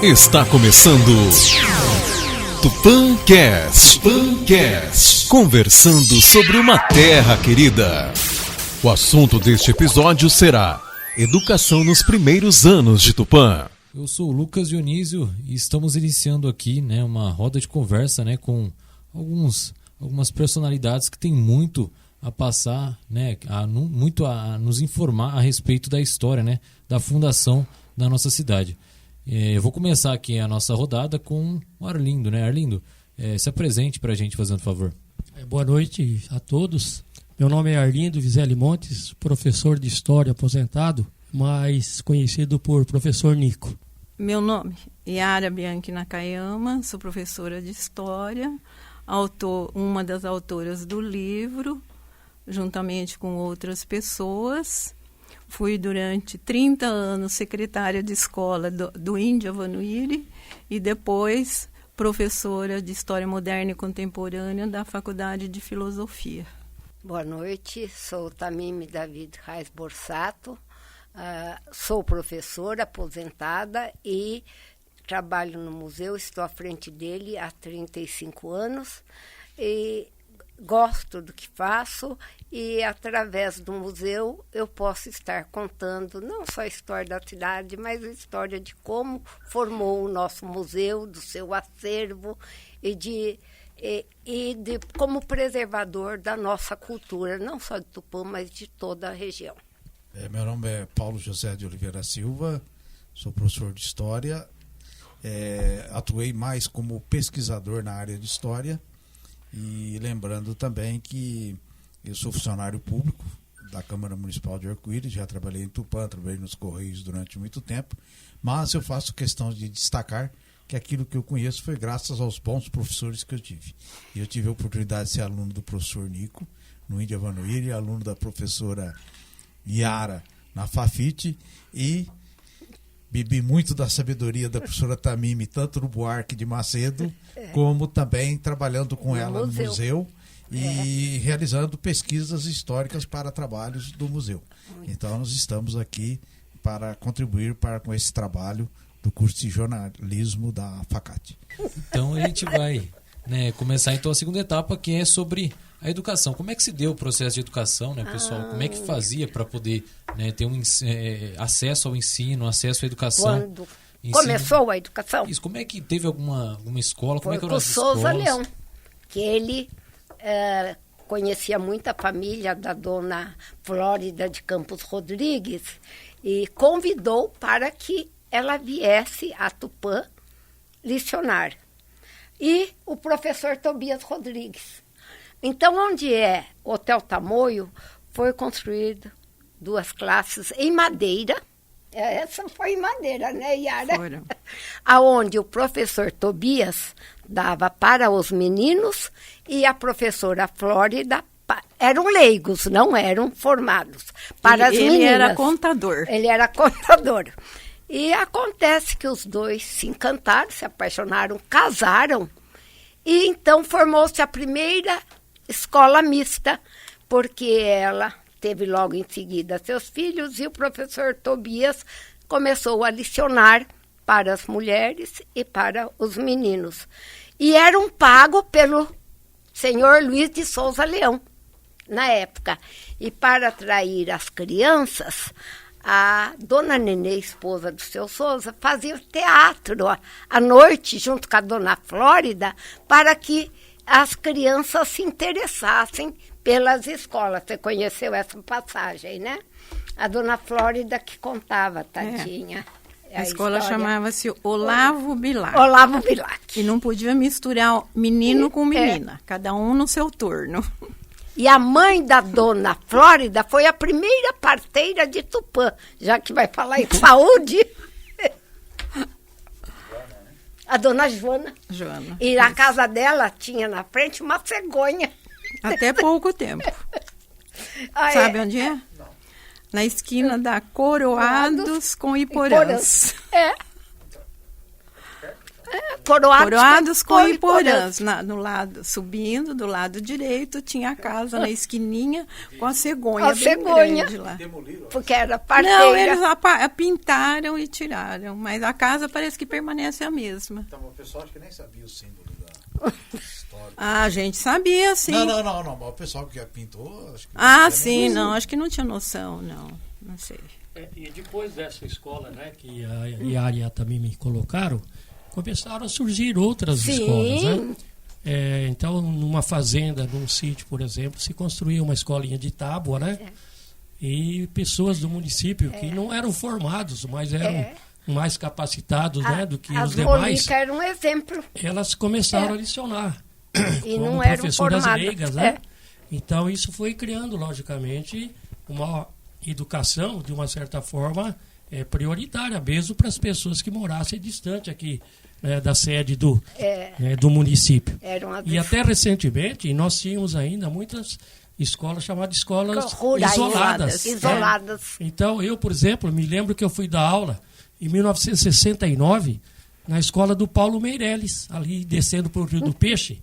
Está começando Tupancast, conversando sobre uma terra querida. O assunto deste episódio será educação nos primeiros anos de Tupã. Eu sou o Lucas Dionísio e estamos iniciando aqui, uma roda de conversa, com algumas personalidades que têm muito a passar, muito a nos informar a respeito da história, da fundação da nossa cidade. Eu vou começar aqui a nossa rodada com o Arlindo, Arlindo, se apresente para a gente, fazendo favor. Boa noite a todos. Meu nome é Arlindo Vizelli Montes, professor de História aposentado, mais conhecido por Professor Nico. Meu nome é Yara Bianchi Nakayama, sou professora de História, uma das autoras do livro, juntamente com outras pessoas. Fui durante 30 anos secretária de escola do Índia Vanuiri e depois professora de História Moderna e Contemporânea da Faculdade de Filosofia. Boa noite, sou Tamimi David Reis Borsato, sou professora aposentada e trabalho no museu, estou à frente dele há 35 anos e gosto do que faço e, através do museu, eu posso estar contando não só a história da cidade, mas a história de como formou o nosso museu, do seu acervo e de como preservador da nossa cultura, não só de Tupã, mas de toda a região. Meu nome é Paulo José de Oliveira Silva, sou professor de História, atuei mais como pesquisador na área de História. E lembrando também que eu sou funcionário público da Câmara Municipal de Arco-Íris, já trabalhei em Tupã, trabalhei nos Correios durante muito tempo, mas eu faço questão de destacar que aquilo que eu conheço foi graças aos bons professores que eu tive. E eu tive a oportunidade de ser aluno do professor Nico, no Índia Vanuiri, aluno da professora Yara, na Fafite, e bebi muito da sabedoria da professora Tamimi, tanto no Buarque de Macedo, como também trabalhando com ela no museu e realizando pesquisas históricas para trabalhos do museu. Então, nós estamos aqui para contribuir com esse trabalho do curso de jornalismo da FACAT. Então, a gente vai começar então a segunda etapa, que é sobre a educação. Como é que se deu o processo de educação, pessoal? Como é que fazia para poder ter acesso ao ensino, acesso à educação? Quando começou a educação? Isso, como é que teve alguma escola? Foi como é que eram as Souza escolas? Leão, que ele conhecia muito a família da dona Flórida de Campos Rodrigues e convidou para que ela viesse a Tupã licionar. E o professor Tobias Rodrigues. Então, onde é o Hotel Tamoio, foi construído 2 classes em madeira. Essa foi em madeira, Yara? Foram. Aonde o professor Tobias dava para os meninos e a professora Flórida eram leigos, não eram formados. Para as meninas. Ele era contador. Ele era contador. E acontece que os dois se encantaram, se apaixonaram, casaram. E então formou-se a primeira escola mista, porque ela teve logo em seguida seus filhos e o professor Tobias começou a licionar para as mulheres e para os meninos. E eram pagos pelo senhor Luiz de Souza Leão, na época. E para atrair as crianças, a dona Nenê, esposa do seu Souza, fazia teatro à noite, junto com a dona Flórida, para que as crianças se interessassem pelas escolas. Você conheceu essa passagem, né? A dona Flórida que contava, tadinha. A escola chamava-se Olavo Bilac. Olavo Bilac. E não podia misturar menino com menina, cada um no seu turno. E a mãe da dona Flórida foi a primeira parteira de Tupã, já que vai falar em saúde. A dona Joana. E na casa dela tinha na frente uma cegonha. Até pouco tempo. Sabe onde é? Não. Na esquina da Coroados com Iporãs. Coroados com Iporãs. No lado, subindo, do lado direito, tinha a casa na esquininha com a cegonha grande lá. Porque era parteira. Não, eles pintaram e tiraram, mas a casa parece que permanece a mesma. Então, o pessoal acho que nem sabia o símbolo da história. A gente sabia, sim. Não. O pessoal que pintou... Acho que sim, não. Acho que não tinha noção, não sei. E depois dessa escola, né, que a Yara e a também me colocaram, começaram a surgir outras escolas, né? Então, numa fazenda, num sítio, por exemplo, se construía uma escolinha de tábua, né? E pessoas do município que não eram formados, mas eram mais capacitados, né, do que os demais. As era um exemplo. Elas começaram a licionar. E como não eram professoras formadas. leigas, né? Então, isso foi criando, logicamente, uma educação, de uma certa forma, prioritária, mesmo para as pessoas que morassem distante aqui, né, da sede do município. E até recentemente, nós tínhamos ainda muitas escolas chamadas escolas isoladas. Isoladas. Então, eu, por exemplo, me lembro que eu fui dar aula em 1969 na escola do Paulo Meireles, ali descendo para o Rio do Peixe.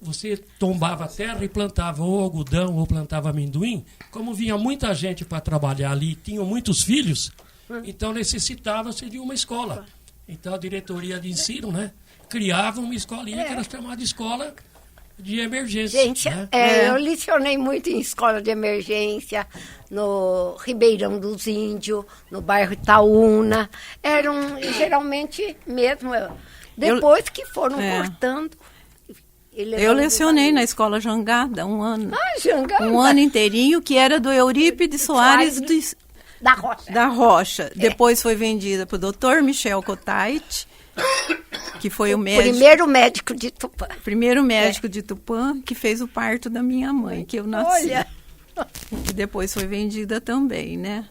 Você tombava a terra e plantava ou algodão ou plantava amendoim. Como vinha muita gente para trabalhar ali, tinham muitos filhos, então necessitava-se de uma escola. Então a diretoria de ensino, né, criava uma escolinha que era chamada escola de emergência. Gente, né? Eu licionei muito em escola de emergência, no Ribeirão dos Índios, no bairro Itaúna. Eram geralmente mesmo, depois que foram cortando. Eu lecionei na escola Jangada 1 ano. Jangada. 1 ano inteirinho, que era do Eurípides Soares da Rocha. Depois foi vendida para o Dr. Michel Cotait, que foi o médico... Primeiro médico de Tupã. Primeiro médico de Tupã, que fez o parto da minha mãe, que eu nasci. Olha! Que depois foi vendida também, né?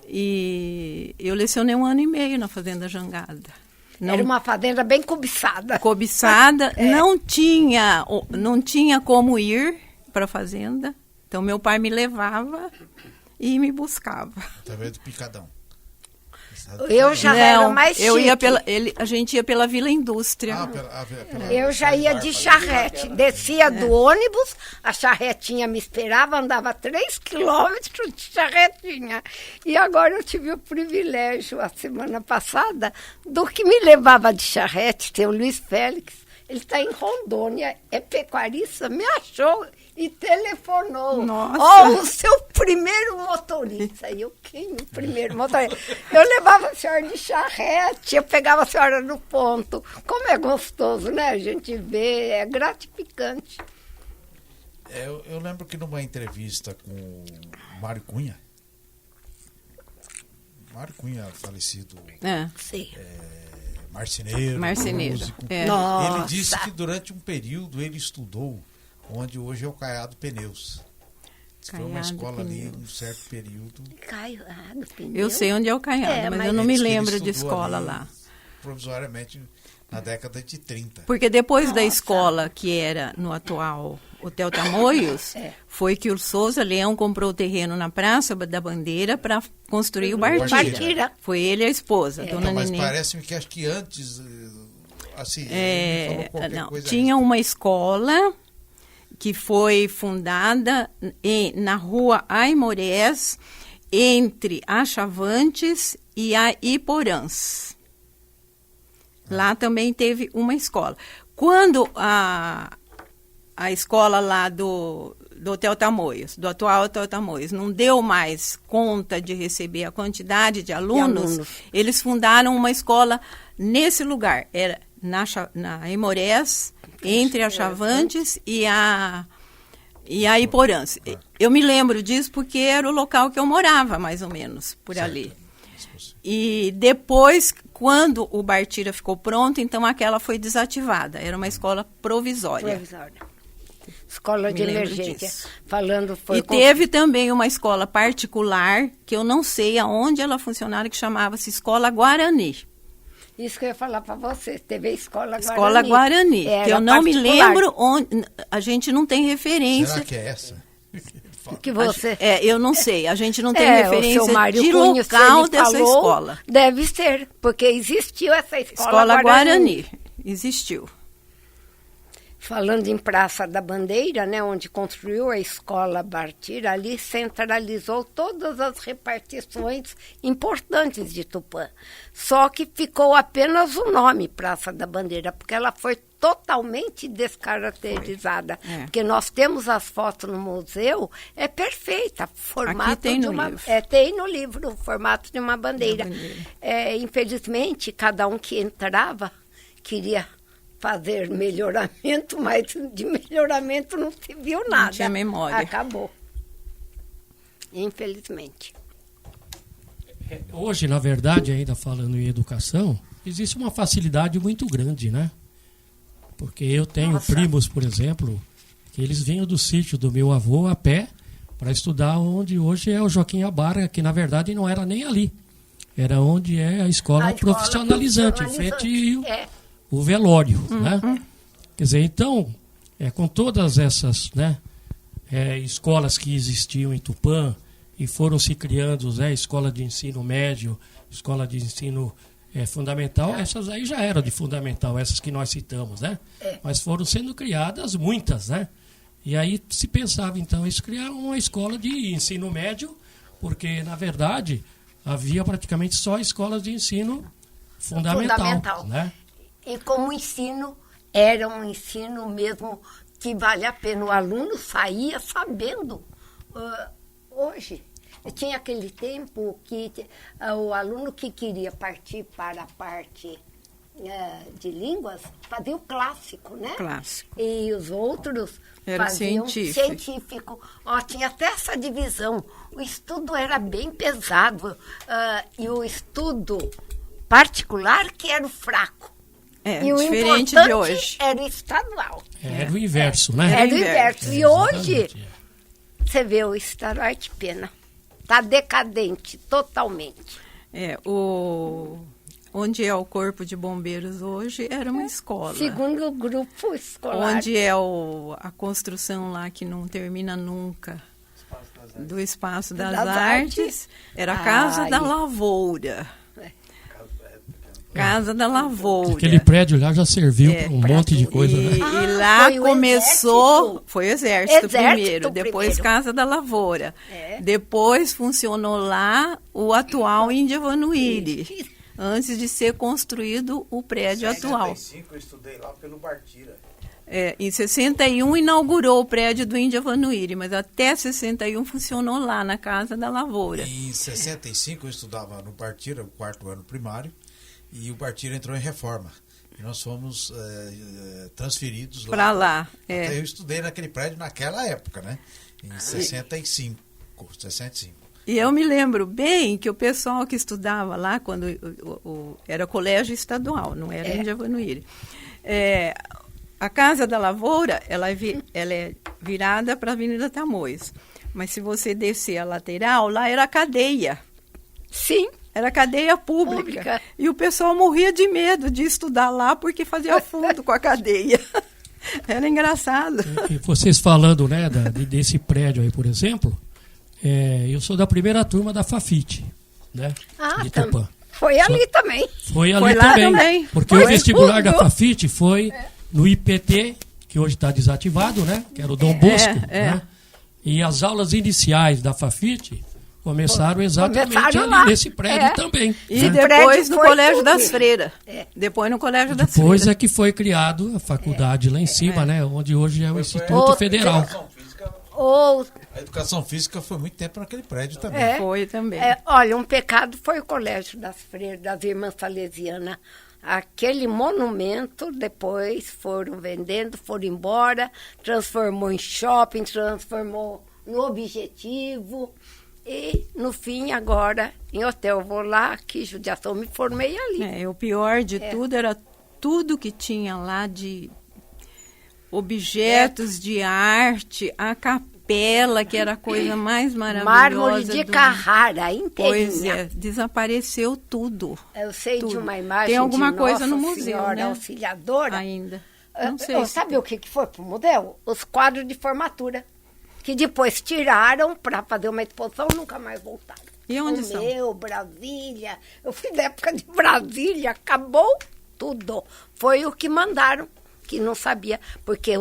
E eu lecionei 1 ano e meio na Fazenda Jangada. Era uma fazenda bem cobiçada. Cobiçada, não tinha como ir para a fazenda. Então, meu pai me levava e me buscava. Através do Picadão. Eu já era mais chique. A gente ia pela Vila Indústria. Eu já ia de charrete. Descia do ônibus, a charretinha me esperava, andava 3 quilômetros de charretinha. E agora eu tive o privilégio, a semana passada, do que me levava de charrete, tem o Luiz Félix. Ele está em Rondônia, é pecuarista, me achou e telefonou. Nossa! O seu primeiro motorista. E eu, quem o primeiro motorista? Eu levava a senhora de charrete, eu pegava a senhora no ponto. Como é gostoso, né? A gente vê, é gratificante. Eu lembro que numa entrevista com o Mário Cunha, falecido... Sim. Marceneiro. Músico. Ele disse que durante um período ele estudou onde hoje é o Caiado Pneus. Foi uma escola ali, um certo período. Caiado Pneus? Eu sei onde é o Caiado, mas eu não me lembro de escola lá. Provisoriamente na década de 30. Porque depois da escola, que era no atual Hotel Tamoios, foi que o Souza Leão comprou o terreno na Praça da Bandeira para construir o Bartira. Foi ele e a esposa, dona Mas Nenê. parece-me que acho que antes, assim, ele falou qualquer coisa. Tinha uma escola que foi fundada na rua Aimorés, entre a Chavantes e a Iporãs. Lá também teve uma escola. Quando a escola lá do Hotel Tamoios, do atual Hotel Tamoios, não deu mais conta de receber a quantidade de alunos, eles fundaram uma escola nesse lugar. Era na Imorés, entre a Chavantes e a Iporãs. Eu me lembro disso porque era o local que eu morava, mais ou menos, por ali. E depois, quando o Bartira ficou pronto, então aquela foi desativada. Era uma escola provisória. Escola de emergência. Teve também uma escola particular, que eu não sei aonde ela funcionava, que chamava-se Escola Guarani. Isso que eu ia falar para você, teve a Escola Guarani. Escola Guarani, que eu não me lembro onde, a gente não tem referência. Será que é essa? Que você... eu não sei, a gente não tem referência de Cunha, local dessa escola. Deve ser, porque existiu essa Escola Guarani. existiu. Falando em Praça da Bandeira, né, onde construiu a escola Bartir, ali centralizou todas as repartições importantes de Tupã. Só que ficou apenas o nome Praça da Bandeira, porque ela foi totalmente descaracterizada. Porque nós temos as fotos no museu, é perfeita. Formato aqui tem de no uma, livro. tem no livro o formato de uma bandeira. Infelizmente, cada um que entrava queria fazer melhoramento, mas de melhoramento não se viu nada. Não tinha memória. Acabou. Infelizmente. Hoje, na verdade, ainda falando em educação, existe uma facilidade muito grande, né? Porque eu tenho primos, por exemplo, que eles vinham do sítio do meu avô a pé para estudar onde hoje é o Joaquim Abarca, que na verdade não era nem ali. Era onde é a escola profissionalizante, em frente o velório, né? Quer dizer, então, com todas essas, né, escolas que existiam em Tupã e foram se criando, escola de ensino médio, escola de ensino fundamental, essas aí já eram de fundamental, essas que nós citamos, né? Mas foram sendo criadas muitas, né? E aí se pensava, então, em criar uma escola de ensino médio, porque, na verdade, havia praticamente só escolas de ensino fundamental. Né? E como o ensino era um ensino mesmo que vale a pena, o aluno saía sabendo. Hoje, tinha aquele tempo que o aluno que queria partir para a parte de línguas fazia o clássico, né? Clássico. E os outros era faziam científico. Tinha até essa divisão. O estudo era bem pesado e o estudo particular que era o fraco. E o diferente importante de hoje. Era o estadual. Era o inverso, né? Era o inverso. E hoje, você vê o estadual, que pena. Está decadente, totalmente. Onde é o Corpo de Bombeiros hoje era uma escola. Segundo grupo escolar. Onde é a construção lá que não termina nunca, do Espaço das Artes, era a Casa da Lavoura. Casa da Lavoura. Aquele prédio lá já serviu para um monte de coisa, né? E lá começou, foi o Exército primeiro, depois Casa da Lavoura. Depois funcionou lá o atual Índia Vanuíri, antes de ser construído o prédio atual. Em 65 eu estudei lá pelo Bartira. Em 61 inaugurou o prédio do Índia Vanuíri, mas até 61 funcionou lá na Casa da Lavoura. Em 65 eu estudava no Bartira, o 4º ano primário, e o Bartira entrou em reforma. E nós fomos transferidos para lá. Até eu estudei naquele prédio naquela época, né? Em 65. E eu me lembro bem que o pessoal que estudava lá, quando era colégio estadual, não era Índia Vanuíri. A Casa da Lavoura, ela é virada para a Avenida Tamoios. Mas se você descer a lateral, lá era a cadeia. Sim. Era cadeia pública. E o pessoal morria de medo de estudar lá porque fazia fundo com a cadeia. Era engraçado. E vocês falando, né, desse prédio aí, por exemplo, eu sou da primeira turma da Fafite, né, de Tupã. Foi ali também. Foi ali também. Porque o vestibular da Fafite foi no IPT, que hoje está desativado, né, que era o Dom Bosco, né? E as aulas iniciais da Fafite começaram exatamente ali nesse prédio também. E depois no Colégio das Freiras. Depois no Colégio das Freiras. Depois é que foi criado a faculdade lá em cima, né? Onde hoje é o Instituto Federal. A educação física foi muito tempo naquele prédio também. Foi também. Olha, um pecado foi o Colégio das Freiras, das Irmãs Salesianas. Aquele monumento, depois foram vendendo, foram embora, transformou em shopping, transformou no Objetivo. E, no fim, agora, em hotel, vou lá, que judiação, me formei ali. O pior de tudo era tudo que tinha lá de objetos de arte, a capela, que era a coisa mais maravilhosa. Mármore de Carrara, inteirinha. Desapareceu tudo. Eu sei tudo. De uma imagem tem alguma de coisa Nossa no museu, Senhora né? Auxiliadora. Ainda. Não sei. Sabe o que foi pro museu? Os quadros de formatura. Que depois tiraram para fazer uma exposição, nunca mais voltaram. E onde são? Brasília. Eu fui da época de Brasília, acabou. tudo. Foi o que mandaram, que não sabia, porque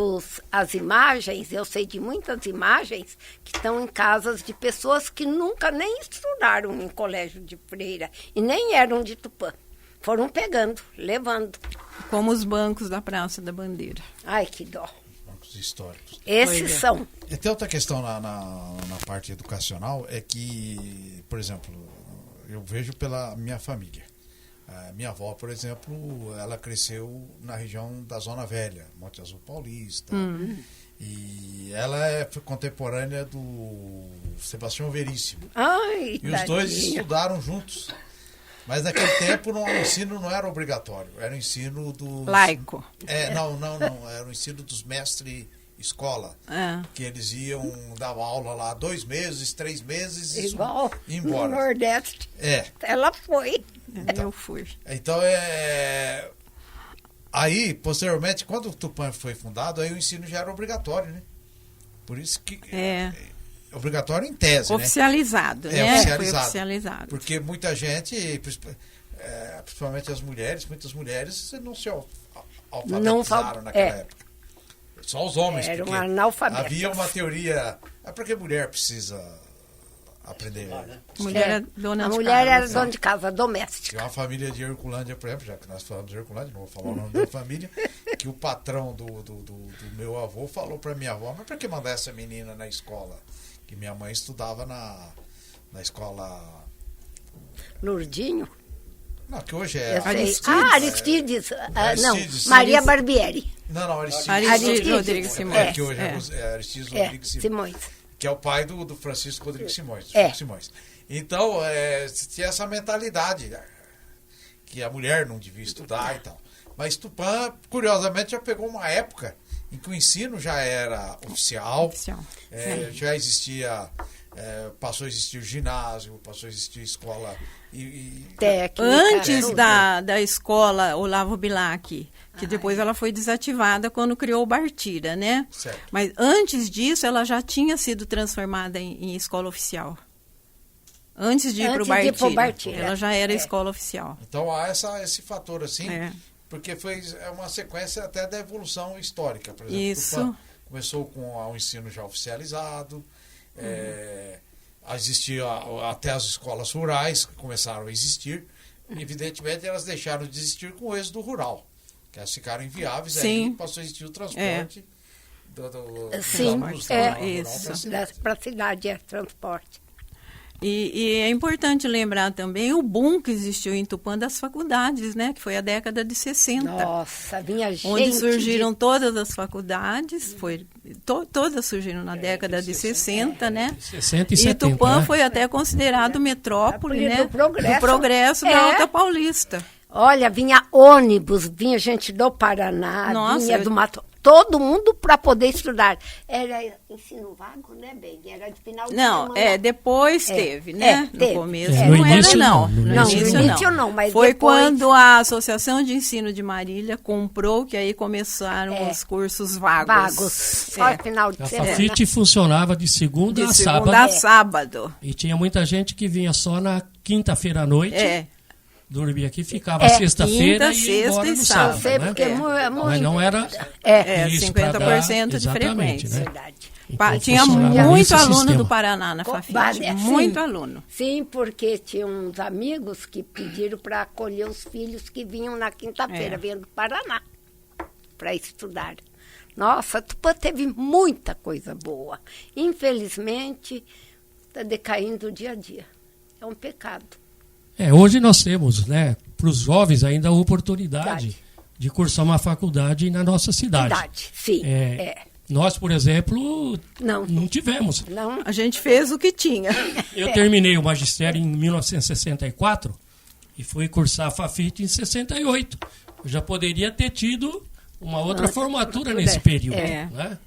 as imagens, eu sei de muitas imagens que estão em casas de pessoas que nunca nem estudaram em colégio de freira e nem eram de Tupã. Foram pegando, levando. Como os bancos da Praça da Bandeira. Ai, que dó. Bancos históricos. Esses são. E tem outra questão na parte educacional, é que, por exemplo, eu vejo pela minha família. A minha avó, por exemplo, ela cresceu na região da Zona Velha, Monte Azul Paulista. E ela é contemporânea do Sebastião Veríssimo. Ai, E os dois estudaram juntos. Mas naquele tempo o ensino não era obrigatório, era o ensino do... Laico. Não, era o ensino dos mestres escola, que eles iam dar aula lá 2 meses, 3 meses igual e embora. No Nordeste. Ela foi. Então, eu fui. Então, aí, posteriormente, quando o Tupã foi fundado, aí o ensino já era obrigatório, né? Por isso que... Obrigatório em tese, oficializado, né? né? Oficializado. Foi oficializado. Porque muita gente, principalmente muitas mulheres não se alfabetizaram naquela época. Só os homens. Eram analfabetos. Havia uma teoria... porque mulher precisa aprender. Mulher é dona a de mulher casa. era dona de casa, doméstica. Tinha uma família de Herculândia, por exemplo, já que nós falamos de Herculândia, não vou falar o nome da família, que o patrão do meu avô falou para minha avó, mas para que mandar essa menina na escola? Que minha mãe estudava na escola... Lourdinho? Não, que hoje é... Aristides. Não, Maria Barbieri. Não, Aristides Rodrigues Simões. Que hoje é Aristides Rodrigues Simões. Que é o pai do Francisco Rodrigues Simões. Simões. Então, tinha essa mentalidade, que a mulher não devia estudar e tal. Mas Tupã, curiosamente, já pegou uma época em que o ensino já era oficial. Já existia... passou a existir o ginásio, passou a existir escola técnica. Antes da escola Olavo Bilac, que depois ela foi desativada quando criou o Bartira, né? Certo. Mas antes disso, ela já tinha sido transformada em escola oficial. Antes de ir para o Bartira, ela já era escola oficial. Então há esse fator assim, porque foi uma sequência até da evolução histórica. Por exemplo, Isso. Tupã começou com o ensino já oficializado, existia até as escolas rurais que começaram a existir. Evidentemente, elas deixaram de existir com o êxodo rural, que elas ficaram inviáveis, aí passou a existir o transporte para a cidade, transporte. E é importante lembrar também o boom que existiu em Tupã das faculdades, né? Que foi a década de 60. Nossa, vinha gente... Onde surgiram todas as faculdades, todas surgiram na década de 60, né? 60 e 70, e Tupã né? foi até considerado metrópole, né? Do progresso da Alta Paulista. Olha, vinha ônibus, vinha gente do Paraná, vinha do Mato... Todo mundo para poder estudar. Era ensino vago, né, bem? Era de final de semana. Depois teve, né? Teve. No começo no início não. No início não, mas foi depois... quando a Associação de Ensino de Marília comprou, que aí começaram os cursos vagos. Só final de semana. A FAFIT funcionava de segunda a sábado. De segunda a sábado. E tinha muita gente que vinha só na quinta-feira à noite. Dormia aqui, ficava sexta-feira e ia embora no sábado, né? Mas não era 50% de frequência. Né? Verdade. Então, tinha muito aluno do Paraná na FAFIT, muito aluno. Sim, porque tinha uns amigos que pediram para acolher os filhos que vinham na quinta-feira, vindo do Paraná, para estudar. Nossa, Tupã teve muita coisa boa. Infelizmente, está decaindo dia a dia. É um pecado. Hoje nós temos, né, para os jovens ainda a oportunidade de cursar uma faculdade na nossa cidade. Sim. Nós, por exemplo, não tivemos. Não. A gente fez o que tinha. Eu terminei o magistério em 1964 e fui cursar a FAFIT em 68. Eu já poderia ter tido uma outra formatura nesse período, né?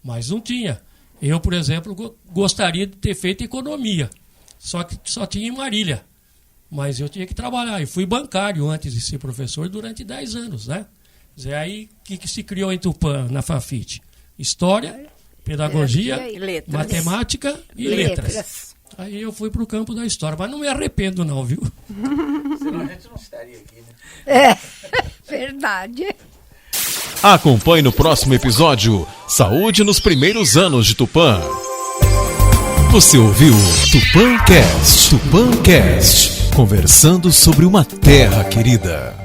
Mas não tinha. Eu, por exemplo, gostaria de ter feito economia, só que só tinha em Marília. Mas eu tinha que trabalhar. E fui bancário antes de ser professor durante 10 anos, né? Aí, o que se criou em Tupã, na FAFIT? História, pedagogia, matemática e letras. Aí eu fui para o campo da história. Mas não me arrependo não, viu? Senão a gente não estaria aqui, né? Verdade. Acompanhe no próximo episódio Saúde nos primeiros anos de Tupã. Você ouviu Tupãcast, conversando sobre uma terra querida.